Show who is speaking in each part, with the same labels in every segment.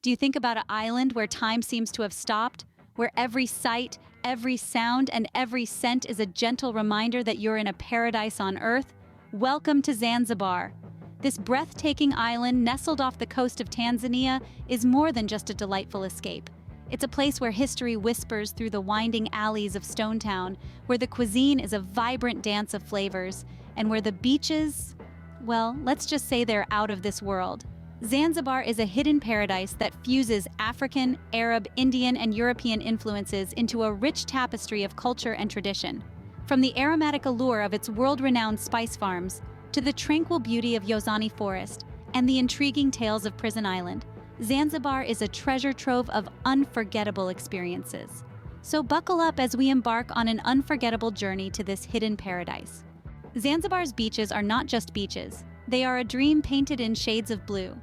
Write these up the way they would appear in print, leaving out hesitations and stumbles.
Speaker 1: Do you think about an island where time seems to have stopped, where every sight, every sound, and every scent is a gentle reminder that you're in a paradise on Earth? Welcome to Zanzibar. This breathtaking island, nestled off the coast of Tanzania, is more than just a delightful escape. It's a place where history whispers through the winding alleys of Stone Town, where the cuisine is a vibrant dance of flavors, and where the beaches, well, let's just say they're out of this world. Zanzibar is a hidden paradise that fuses African, Arab, Indian, and European influences into a rich tapestry of culture and tradition. From the aromatic allure of its world-renowned spice farms, to the tranquil beauty of Jozani Forest, and the intriguing tales of Prison Island, Zanzibar is a treasure trove of unforgettable experiences. So buckle up as we embark on an unforgettable journey to this hidden paradise. Zanzibar's beaches are not just beaches, they are a dream painted in shades of blue.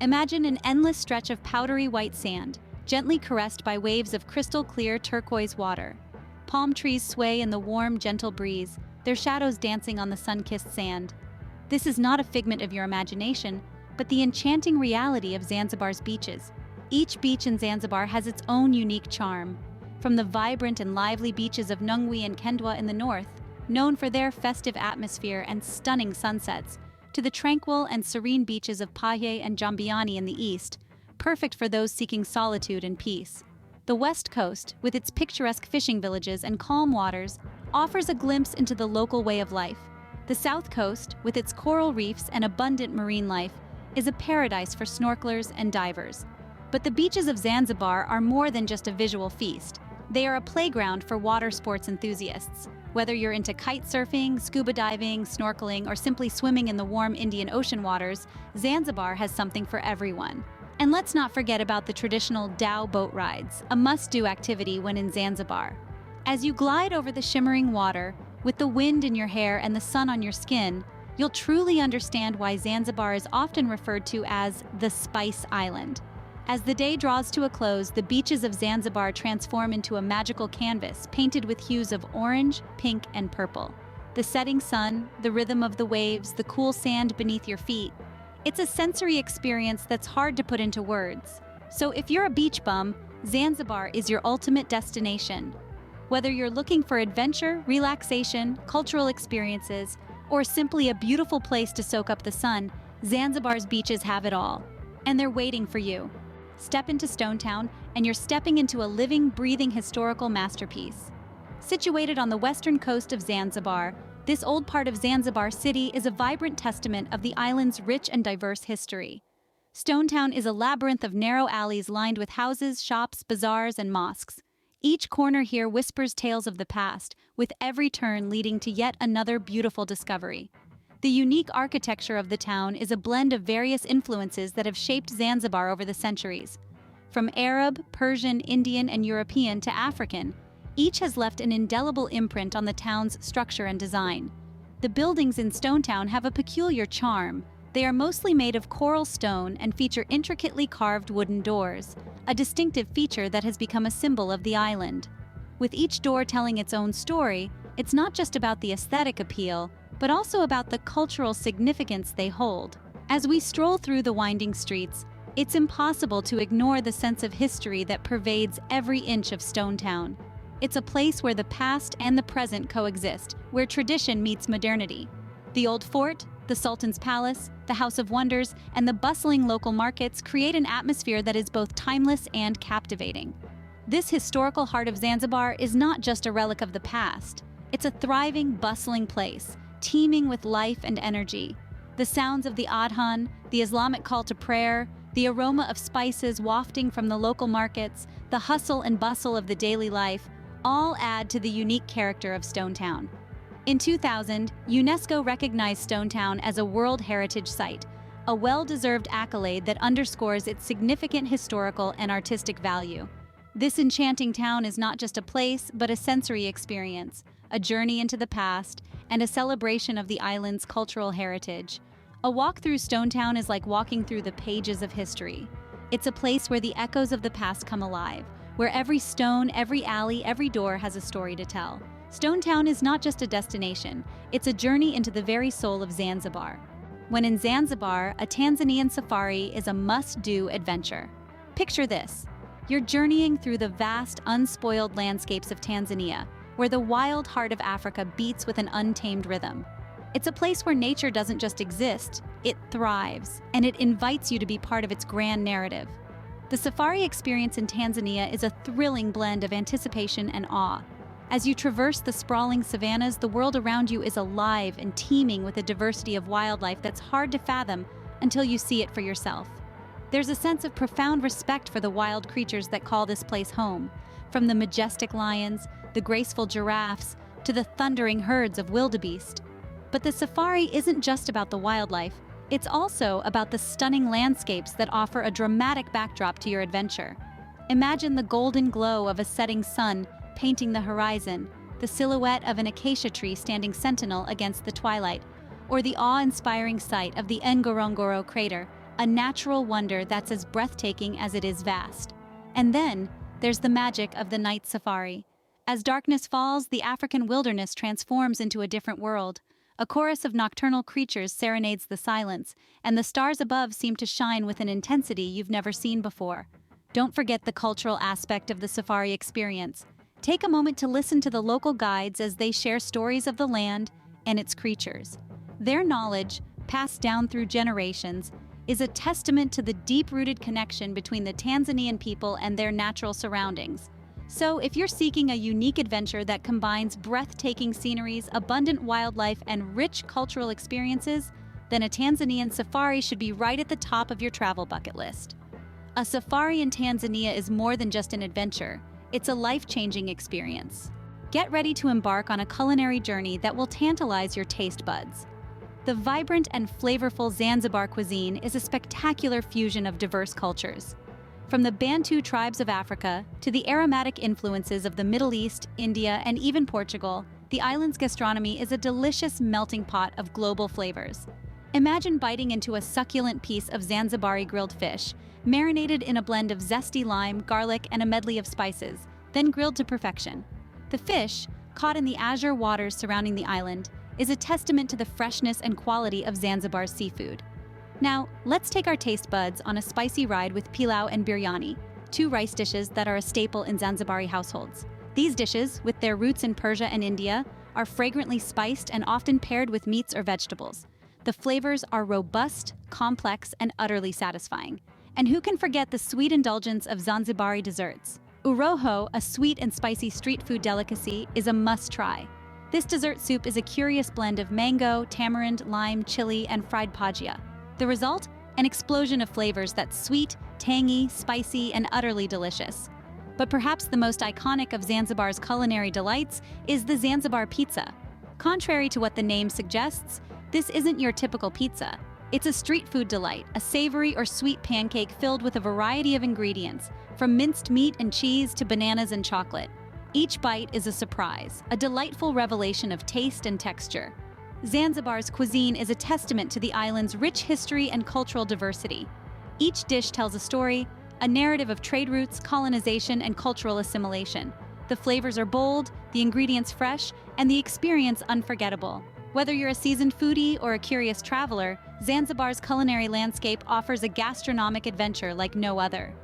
Speaker 1: Imagine an endless stretch of powdery white sand, gently caressed by waves of crystal-clear turquoise water. Palm trees sway in the warm, gentle breeze, their shadows dancing on the sun-kissed sand. This is not a figment of your imagination, but the enchanting reality of Zanzibar's beaches. Each beach in Zanzibar has its own unique charm. From the vibrant and lively beaches of Nungwi and Kendwa in the north, known for their festive atmosphere and stunning sunsets, to the tranquil and serene beaches of Paje and Jambiani in the east, perfect for those seeking solitude and peace. The West Coast, with its picturesque fishing villages and calm waters, offers a glimpse into the local way of life. The South Coast, with its coral reefs and abundant marine life, is a paradise for snorkelers and divers. But the beaches of Zanzibar are more than just a visual feast. They are a playground for water sports enthusiasts. Whether you're into kite surfing, scuba diving, snorkeling, or simply swimming in the warm Indian Ocean waters, Zanzibar has something for everyone. And let's not forget about the traditional dhow boat rides, a must-do activity when in Zanzibar. As you glide over the shimmering water, with the wind in your hair and the sun on your skin, you'll truly understand why Zanzibar is often referred to as the Spice Island. As the day draws to a close, the beaches of Zanzibar transform into a magical canvas painted with hues of orange, pink, and purple. The setting sun, the rhythm of the waves, the cool sand beneath your feet. It's a sensory experience that's hard to put into words. So if you're a beach bum, Zanzibar is your ultimate destination. Whether you're looking for adventure, relaxation, cultural experiences, or simply a beautiful place to soak up the sun, Zanzibar's beaches have it all. And they're waiting for you. Step into Stone Town, and you're stepping into a living, breathing historical masterpiece. Situated on the western coast of Zanzibar, this old part of Zanzibar City is a vibrant testament of the island's rich and diverse history. Stone Town is a labyrinth of narrow alleys lined with houses, shops, bazaars, and mosques. Each corner here whispers tales of the past, with every turn leading to yet another beautiful discovery. The unique architecture of the town is a blend of various influences that have shaped Zanzibar over the centuries. From Arab, Persian, Indian, and European to African, each has left an indelible imprint on the town's structure and design. The buildings in Stone Town have a peculiar charm. They are mostly made of coral stone and feature intricately carved wooden doors, a distinctive feature that has become a symbol of the island. With each door telling its own story, it's not just about the aesthetic appeal, but also about the cultural significance they hold. As we stroll through the winding streets, it's impossible to ignore the sense of history that pervades every inch of Stone Town. It's a place where the past and the present coexist, where tradition meets modernity. The old fort, the Sultan's Palace, the House of Wonders, and the bustling local markets create an atmosphere that is both timeless and captivating. This historical heart of Zanzibar is not just a relic of the past. It's a thriving, bustling place, teeming with life and energy. The sounds of the adhan, the Islamic call to prayer, the aroma of spices wafting from the local markets, the hustle and bustle of the daily life, all add to the unique character of Stone Town. In 2000, UNESCO recognized Stone Town as a World Heritage Site, a well-deserved accolade that underscores its significant historical and artistic value. This enchanting town is not just a place, but a sensory experience, a journey into the past, and a celebration of the island's cultural heritage. A walk through Stone Town is like walking through the pages of history. It's a place where the echoes of the past come alive, where every stone, every alley, every door has a story to tell. Stone Town is not just a destination, it's a journey into the very soul of Zanzibar. When in Zanzibar, a Tanzanian safari is a must-do adventure. Picture this. You're journeying through the vast, unspoiled landscapes of Tanzania, where the wild heart of Africa beats with an untamed rhythm. It's a place where nature doesn't just exist, it thrives, and it invites you to be part of its grand narrative. The safari experience in Tanzania is a thrilling blend of anticipation and awe. As you traverse the sprawling savannas, the world around you is alive and teeming with a diversity of wildlife that's hard to fathom until you see it for yourself. There's a sense of profound respect for the wild creatures that call this place home, from the majestic lions, the graceful giraffes, to the thundering herds of wildebeest. But the safari isn't just about the wildlife, it's also about the stunning landscapes that offer a dramatic backdrop to your adventure. Imagine the golden glow of a setting sun painting the horizon, the silhouette of an acacia tree standing sentinel against the twilight, or the awe-inspiring sight of the Ngorongoro crater, a natural wonder that's as breathtaking as it is vast. And then, there's the magic of the night safari. As darkness falls, the African wilderness transforms into a different world. A chorus of nocturnal creatures serenades the silence, and the stars above seem to shine with an intensity you've never seen before. Don't forget the cultural aspect of the safari experience. Take a moment to listen to the local guides as they share stories of the land and its creatures. Their knowledge, passed down through generations, is a testament to the deep-rooted connection between the Tanzanian people and their natural surroundings. So, if you're seeking a unique adventure that combines breathtaking sceneries, abundant wildlife, and rich cultural experiences, then a Tanzanian safari should be right at the top of your travel bucket list. A safari in Tanzania is more than just an adventure, it's a life-changing experience. Get ready to embark on a culinary journey that will tantalize your taste buds. The vibrant and flavorful Zanzibar cuisine is a spectacular fusion of diverse cultures. From the Bantu tribes of Africa to the aromatic influences of the Middle East, India, and even Portugal, the island's gastronomy is a delicious melting pot of global flavors. Imagine biting into a succulent piece of Zanzibari grilled fish, marinated in a blend of zesty lime, garlic, and a medley of spices, then grilled to perfection. The fish, caught in the azure waters surrounding the island, is a testament to the freshness and quality of Zanzibar's seafood. Now, let's take our taste buds on a spicy ride with pilau and biryani, two rice dishes that are a staple in Zanzibari households. These dishes, with their roots in Persia and India, are fragrantly spiced and often paired with meats or vegetables. The flavors are robust, complex, and utterly satisfying. And who can forget the sweet indulgence of Zanzibari desserts? Uroho, a sweet and spicy street food delicacy, is a must-try. This dessert soup is a curious blend of mango, tamarind, lime, chili, and fried pajia. The result? An explosion of flavors that's sweet, tangy, spicy, and utterly delicious. But perhaps the most iconic of Zanzibar's culinary delights is the Zanzibar pizza. Contrary to what the name suggests, this isn't your typical pizza. It's a street food delight, a savory or sweet pancake filled with a variety of ingredients, from minced meat and cheese to bananas and chocolate. Each bite is a surprise, a delightful revelation of taste and texture. Zanzibar's cuisine is a testament to the island's rich history and cultural diversity. Each dish tells a story, a narrative of trade routes, colonization, and cultural assimilation. The flavors are bold, the ingredients fresh, and the experience unforgettable. Whether you're a seasoned foodie or a curious traveler, Zanzibar's culinary landscape offers a gastronomic adventure like no other.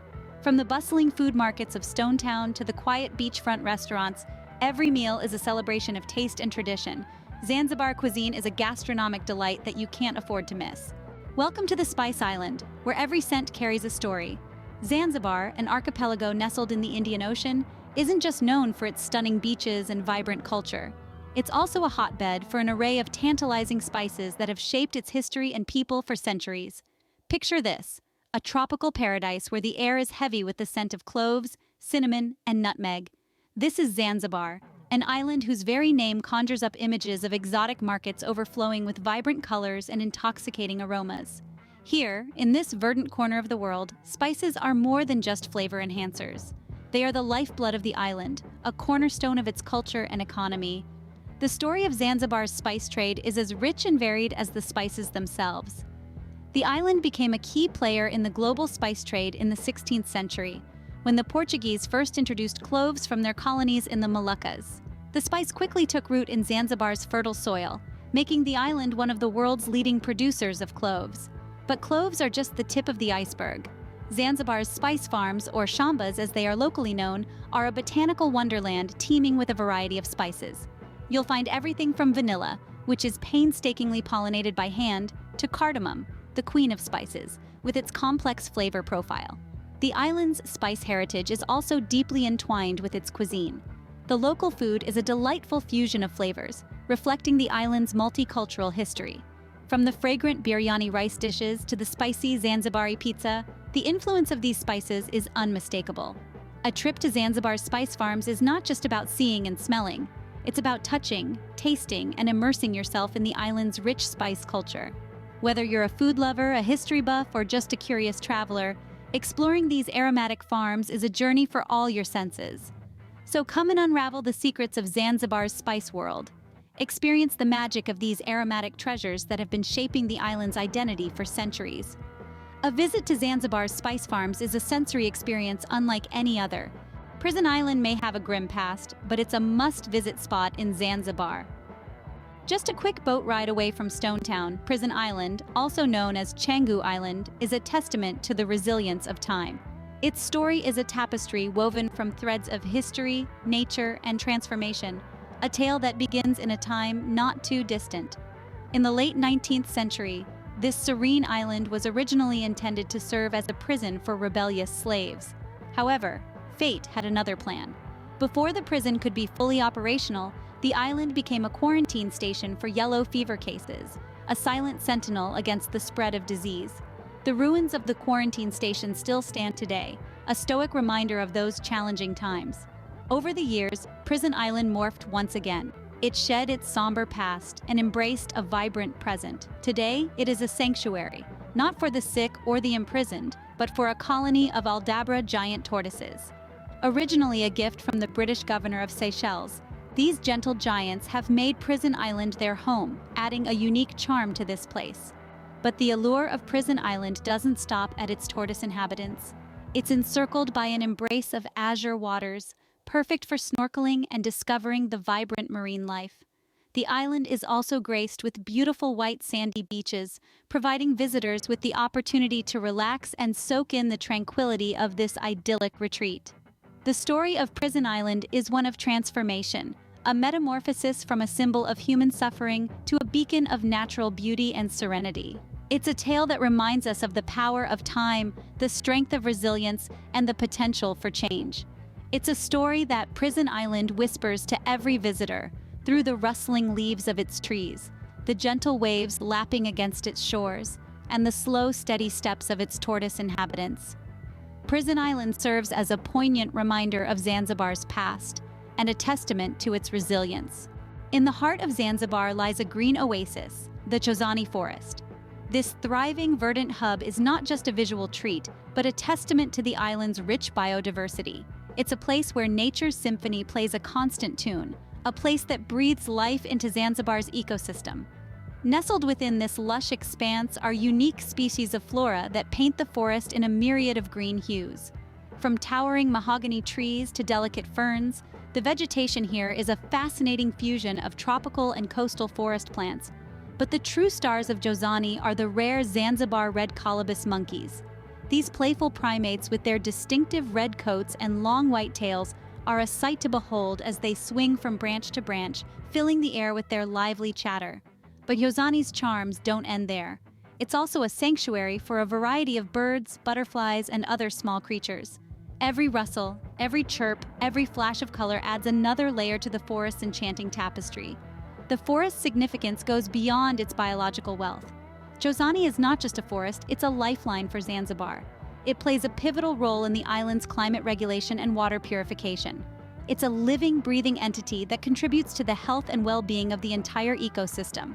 Speaker 1: From the bustling food markets of Stone Town to the quiet beachfront restaurants, every meal is a celebration of taste and tradition. Zanzibar cuisine is a gastronomic delight that you can't afford to miss. Welcome to the Spice Island, where every scent carries a story. Zanzibar, an archipelago nestled in the Indian Ocean, isn't just known for its stunning beaches and vibrant culture. It's also a hotbed for an array of tantalizing spices that have shaped its history and people for centuries. Picture this, a tropical paradise where the air is heavy with the scent of cloves, cinnamon, and nutmeg. This is Zanzibar, an island whose very name conjures up images of exotic markets overflowing with vibrant colors and intoxicating aromas. Here, in this verdant corner of the world, spices are more than just flavor enhancers. They are the lifeblood of the island, a cornerstone of its culture and economy. The story of Zanzibar's spice trade is as rich and varied as the spices themselves. The island became a key player in the global spice trade in the 16th century, when the Portuguese first introduced cloves from their colonies in the Moluccas. The spice quickly took root in Zanzibar's fertile soil, making the island one of the world's leading producers of cloves. But cloves are just the tip of the iceberg. Zanzibar's spice farms, or shambas as they are locally known, are a botanical wonderland teeming with a variety of spices. You'll find everything from vanilla, which is painstakingly pollinated by hand, to cardamom, the queen of spices, with its complex flavor profile. The island's spice heritage is also deeply entwined with its cuisine. The local food is a delightful fusion of flavors, reflecting the island's multicultural history. From the fragrant biryani rice dishes to the spicy Zanzibari pizza, the influence of these spices is unmistakable. A trip to Zanzibar's spice farms is not just about seeing and smelling. It's about touching, tasting, and immersing yourself in the island's rich spice culture. Whether you're a food lover, a history buff, or just a curious traveler, exploring these aromatic farms is a journey for all your senses. So come and unravel the secrets of Zanzibar's spice world. Experience the magic of these aromatic treasures that have been shaping the island's identity for centuries. A visit to Zanzibar's spice farms is a sensory experience unlike any other. Prison Island may have a grim past, but it's a must-visit spot in Zanzibar. Just a quick boat ride away from Stone Town, Prison Island, also known as Canggu Island, is a testament to the resilience of time. Its story is a tapestry woven from threads of history, nature, and transformation, a tale that begins in a time not too distant. In the late 19th century, this serene island was originally intended to serve as a prison for rebellious slaves. However, fate had another plan. Before the prison could be fully operational, the island became a quarantine station for yellow fever cases, a silent sentinel against the spread of disease. The ruins of the quarantine station still stand today, a stoic reminder of those challenging times. Over the years, Prison Island morphed once again. It shed its somber past and embraced a vibrant present. Today, it is a sanctuary, not for the sick or the imprisoned, but for a colony of Aldabra giant tortoises. Originally a gift from the British governor of Seychelles, these gentle giants have made Prison Island their home, adding a unique charm to this place. But the allure of Prison Island doesn't stop at its tortoise inhabitants. It's encircled by an embrace of azure waters, perfect for snorkeling and discovering the vibrant marine life. The island is also graced with beautiful white sandy beaches, providing visitors with the opportunity to relax and soak in the tranquility of this idyllic retreat. The story of Prison Island is one of transformation, a metamorphosis from a symbol of human suffering to a beacon of natural beauty and serenity. It's a tale that reminds us of the power of time, the strength of resilience, and the potential for change. It's a story that Prison Island whispers to every visitor through the rustling leaves of its trees, the gentle waves lapping against its shores, and the slow, steady steps of its tortoise inhabitants. Prison Island serves as a poignant reminder of Zanzibar's past and a testament to its resilience. In the heart of Zanzibar lies a green oasis, the Jozani forest. This thriving, verdant hub is not just a visual treat, but a testament to the island's rich biodiversity. It's a place where nature's symphony plays a constant tune, a place that breathes life into Zanzibar's ecosystem. Nestled within this lush expanse are unique species of flora that paint the forest in a myriad of green hues. From towering mahogany trees to delicate ferns, the vegetation here is a fascinating fusion of tropical and coastal forest plants. But the true stars of Jozani are the rare Zanzibar red colobus monkeys. These playful primates with their distinctive red coats and long white tails are a sight to behold as they swing from branch to branch, filling the air with their lively chatter. But Jozani's charms don't end there. It's also a sanctuary for a variety of birds, butterflies, and other small creatures. Every rustle, every chirp, every flash of color adds another layer to the forest's enchanting tapestry. The forest's significance goes beyond its biological wealth. Jozani is not just a forest, it's a lifeline for Zanzibar. It plays a pivotal role in the island's climate regulation and water purification. It's a living, breathing entity that contributes to the health and well-being of the entire ecosystem.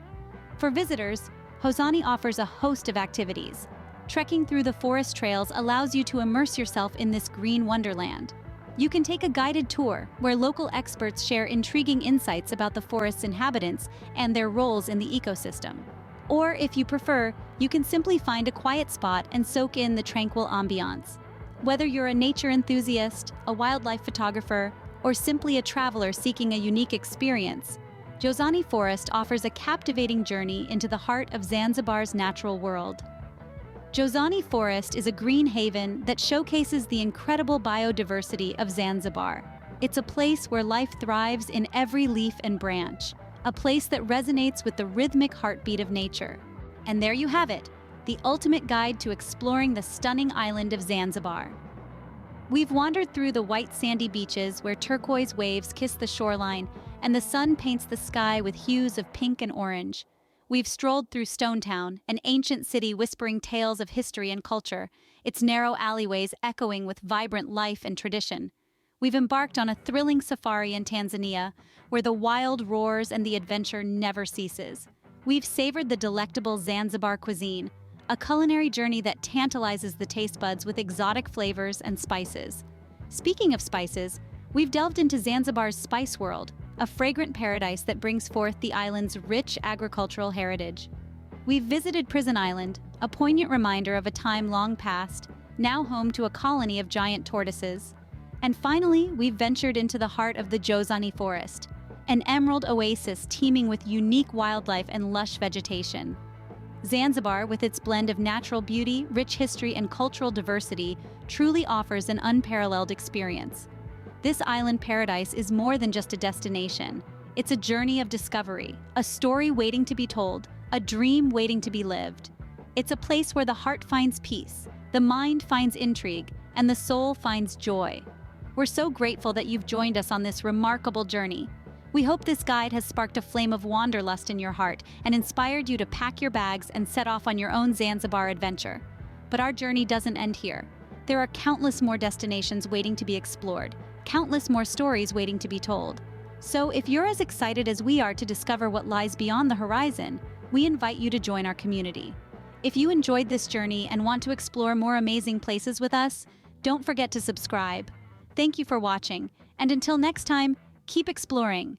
Speaker 1: For visitors, Jozani offers a host of activities. Trekking through the forest trails allows you to immerse yourself in this green wonderland. You can take a guided tour where local experts share intriguing insights about the forest's inhabitants and their roles in the ecosystem. Or, if you prefer, you can simply find a quiet spot and soak in the tranquil ambiance. Whether you're a nature enthusiast, a wildlife photographer, or simply a traveler seeking a unique experience, Jozani Forest offers a captivating journey into the heart of Zanzibar's natural world. Jozani Forest is a green haven that showcases the incredible biodiversity of Zanzibar. It's a place where life thrives in every leaf and branch, a place that resonates with the rhythmic heartbeat of nature. And there you have it, the ultimate guide to exploring the stunning island of Zanzibar. We've wandered through the white sandy beaches where turquoise waves kiss the shoreline and the sun paints the sky with hues of pink and orange. We've strolled through Stone Town, an ancient city whispering tales of history and culture, its narrow alleyways echoing with vibrant life and tradition. We've embarked on a thrilling safari in Tanzania, where the wild roars and the adventure never ceases. We've savored the delectable Zanzibar cuisine, a culinary journey that tantalizes the taste buds with exotic flavors and spices. Speaking of spices, we've delved into Zanzibar's spice world, a fragrant paradise that brings forth the island's rich agricultural heritage. We've visited Prison Island, a poignant reminder of a time long past, now home to a colony of giant tortoises. And finally, we've ventured into the heart of the Jozani Forest, an emerald oasis teeming with unique wildlife and lush vegetation. Zanzibar, with its blend of natural beauty, rich history, and cultural diversity, truly offers an unparalleled experience. This island paradise is more than just a destination. It's a journey of discovery, a story waiting to be told, a dream waiting to be lived. It's a place where the heart finds peace, the mind finds intrigue, and the soul finds joy. We're so grateful that you've joined us on this remarkable journey. We hope this guide has sparked a flame of wanderlust in your heart and inspired you to pack your bags and set off on your own Zanzibar adventure. But our journey doesn't end here. There are countless more destinations waiting to be explored, countless more stories waiting to be told. So if you're as excited as we are to discover what lies beyond the horizon, we invite you to join our community. If you enjoyed this journey and want to explore more amazing places with us, don't forget to subscribe. Thank you for watching, and until next time, keep exploring.